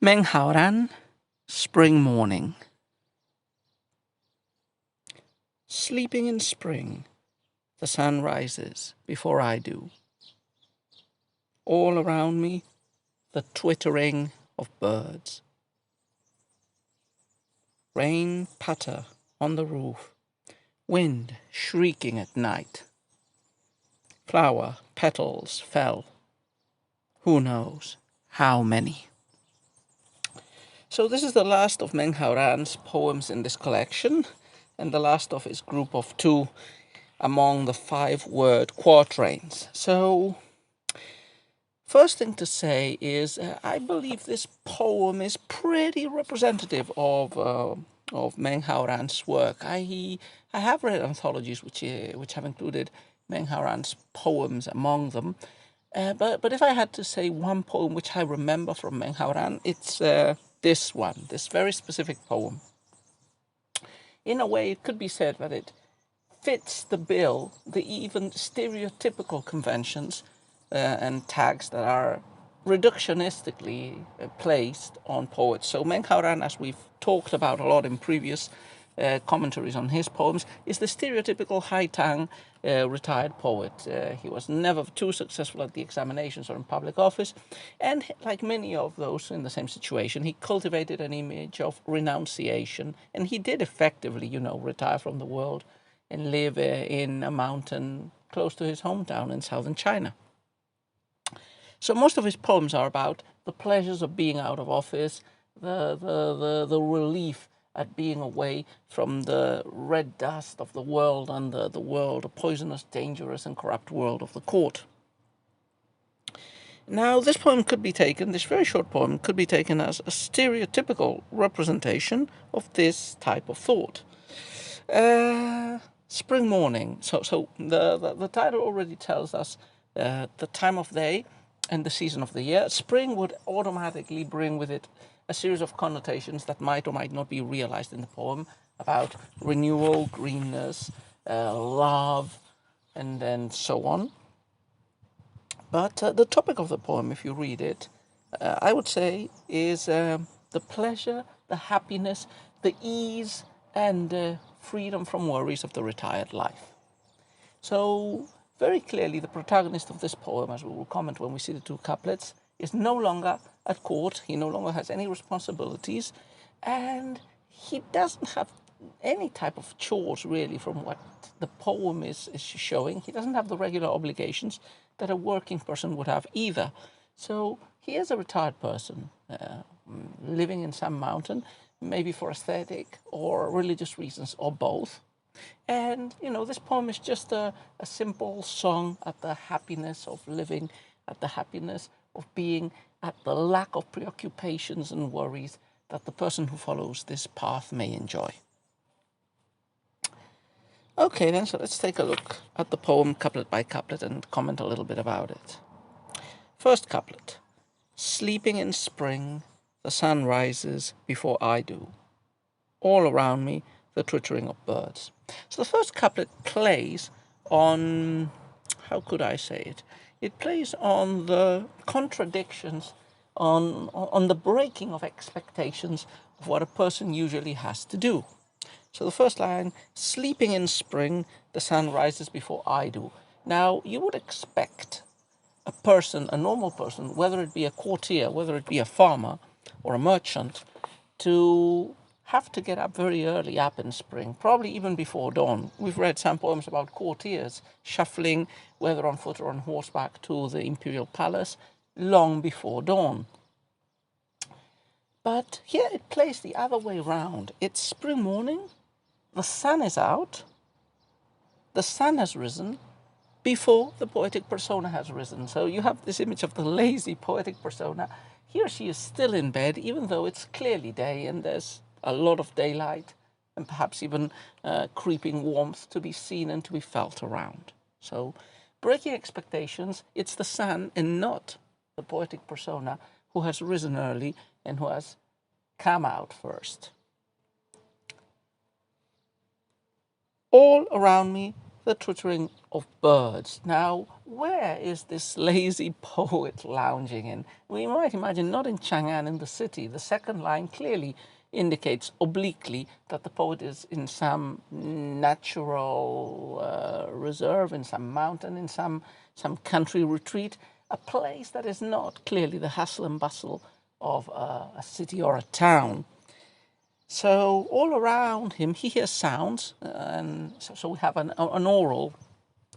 Meng Haoran, spring morning. Sleeping in spring, the sun rises before I do. All around me, the twittering of birds. Rain patter on the roof, wind shrieking at night. Flower petals fell. Who knows how many? So this is the last of Meng Haoran's poems in this collection, and the last of his group of 2 among the 5-word quatrains. So, first thing to say is I believe this poem is pretty representative of Meng Haoran's work. I have read anthologies which have included Meng Haoran's poems among them, but if I had to say one poem which I remember from Meng Haoran, it's this one, this very specific poem. In a way, it could be said that it fits the bill, the even stereotypical conventions and tags that are reductionistically placed on poets. So Meng Haoran, as we've talked about a lot in previous commentaries on his poems, is the stereotypical high-tang retired poet. He was never too successful at the examinations or in public office, and like many of those in the same situation, he cultivated an image of renunciation, and he did effectively, retire from the world and live in a mountain close to his hometown in southern China. So most of his poems are about the pleasures of being out of office, the relief at being away from the red dust of the world and the world, the poisonous, dangerous, and corrupt world of the court. Now, this poem could be taken, this very short poem, could be taken as a stereotypical representation of this type of thought. Spring morning. So the title already tells us the time of day and the season of the year. Spring would automatically bring with it a series of connotations that might or might not be realized in the poem about renewal, greenness, love, and then so on. But the topic of the poem, if you read it, I would say is the pleasure, the happiness, the ease, and freedom from worries of the retired life. So very clearly the protagonist of this poem, as we will comment when we see the 2 couplets, is no longer at court, he no longer has any responsibilities, and he doesn't have any type of chores really from what the poem is showing. He doesn't have the regular obligations that a working person would have either. So he is a retired person living in some mountain, maybe for aesthetic or religious reasons or both. And, this poem is just a simple song at the happiness of living, at the happiness of being, at the lack of preoccupations and worries that the person who follows this path may enjoy. Okay, then, so let's take a look at the poem couplet by couplet and comment a little bit about it. First couplet. Sleeping in spring, the sun rises before I do. All around me, the twittering of birds. So the first couplet plays on, how could I say it? It plays on the contradictions, on the breaking of expectations of what a person usually has to do. So the first line, sleeping in spring, the sun rises before I do. Now, you would expect a person, a normal person, whether it be a courtier, whether it be a farmer or a merchant, to have to get up very early up in spring, probably even before dawn. We've read some poems about courtiers shuffling, whether on foot or on horseback, to the imperial palace long before dawn. But here it plays the other way round. It's spring morning, the sun is out, the sun has risen before the poetic persona has risen. So you have this image of the lazy poetic persona. He or she is still in bed, even though it's clearly day and there's a lot of daylight and perhaps even creeping warmth to be seen and to be felt around. So breaking expectations, it's the sun and not the poetic persona who has risen early and who has come out first. All around me, the twittering of birds. Now, where is this lazy poet lounging in? We might imagine not in Chang'an in the city. The second line clearly indicates obliquely that the poet is in some natural reserve, in some mountain, in some country retreat, a place that is not clearly the hustle and bustle of a city or a town. So all around him, he hears sounds, and so we have an oral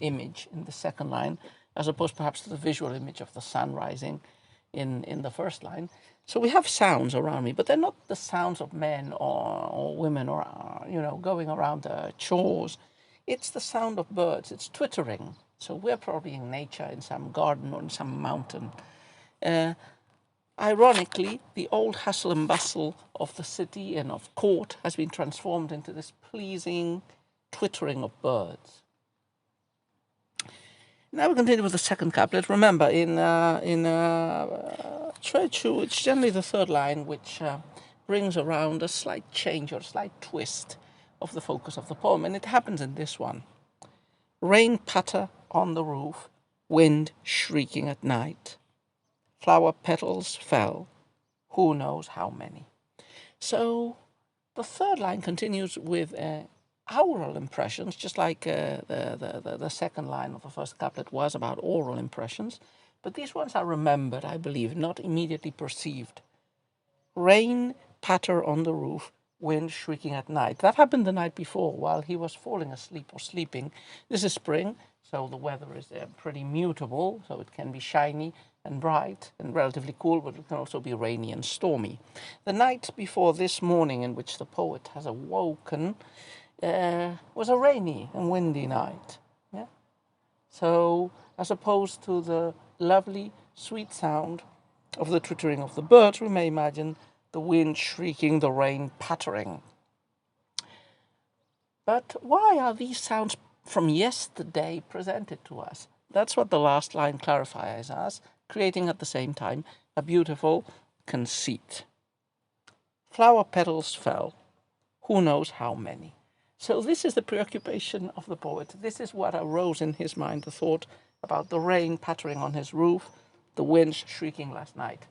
image in the second line, as opposed perhaps to the visual image of the sun rising in the first line. So we have sounds around me, but they're not the sounds of men or women or, going around chores. It's the sound of birds. It's twittering. So we're probably in nature, in some garden or in some mountain. Ironically, the old hustle and bustle of the city and of court has been transformed into this pleasing twittering of birds. Now we continue with the second couplet. Remember, in Trechu, it's generally the third line which brings around a slight change or a slight twist of the focus of the poem, and it happens in this one. Rain patter on the roof, wind shrieking at night. Flower petals fell, who knows how many. So the third line continues with aural impressions, just like the second line of the first couplet was about oral impressions. But these ones are remembered, I believe, not immediately perceived. Rain patter on the roof, wind shrieking at night. That happened the night before while he was falling asleep or sleeping. This is spring, so the weather is pretty mutable, so it can be shiny and bright and relatively cool, but it can also be rainy and stormy. The night before this morning in which the poet has awoken was a rainy and windy night. Yeah? So, as opposed to the lovely, sweet sound of the twittering of the birds, we may imagine the wind shrieking, the rain pattering. But why are these sounds from yesterday presented to us? That's what the last line clarifies us, creating at the same time a beautiful conceit. Flower petals fell, who knows how many. So this is the preoccupation of the poet. This is what arose in his mind, the thought about the rain pattering on his roof, the wind shrieking last night.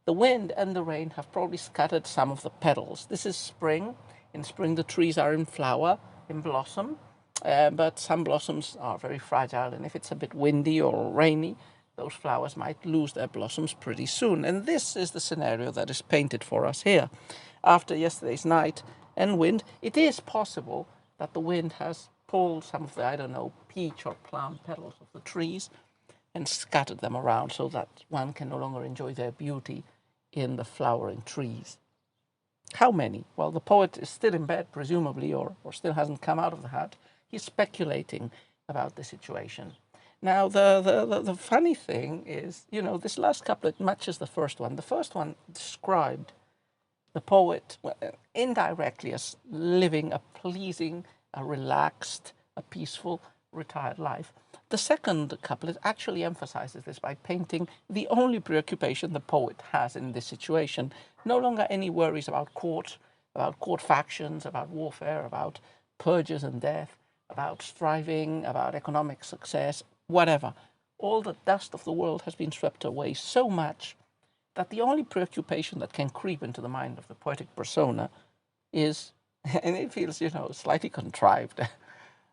The wind and the rain have probably scattered some of the petals. This is spring. In spring, the trees are in flower, in blossom, but some blossoms are very fragile, and if it's a bit windy or rainy, those flowers might lose their blossoms pretty soon. And this is the scenario that is painted for us here. After yesterday's night and wind, it is possible that the wind has pulled some of the, peach or plum petals of the trees and scattered them around so that one can no longer enjoy their beauty in the flowering trees. How many? Well, the poet is still in bed, presumably, or still hasn't come out of the hut. He's speculating about the situation. Now, the funny thing is, this last couplet matches the first one. The first one described the poet indirectly as living a pleasing, a relaxed, a peaceful, retired life. The second couplet actually emphasizes this by painting the only preoccupation the poet has in this situation. No longer any worries about court factions, about warfare, about purges and death, about striving, about economic success, whatever. All the dust of the world has been swept away so much that the only preoccupation that can creep into the mind of the poetic persona is, and it feels, slightly contrived,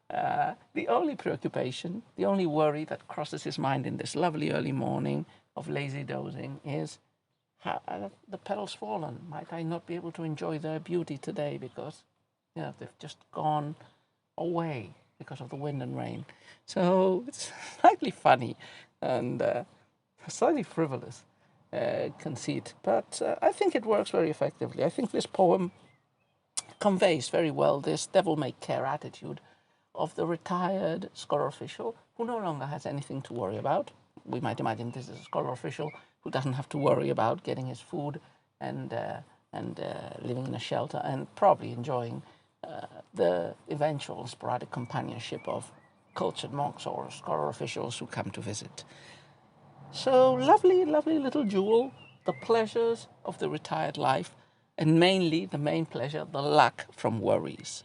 the only preoccupation, the only worry that crosses his mind in this lovely early morning of lazy dozing is, the petals fallen. Might I not be able to enjoy their beauty today because, they've just gone away because of the wind and rain. So it's slightly funny and slightly frivolous conceit, but I think it works very effectively. I think this poem conveys very well this devil-may-care attitude of the retired scholar official who no longer has anything to worry about. We might imagine this is a scholar official who doesn't have to worry about getting his food and living in a shelter and probably enjoying the eventual sporadic companionship of cultured monks or scholar officials who come to visit. So lovely, lovely little jewel, the pleasures of the retired life, and mainly the main pleasure, the lack from worries.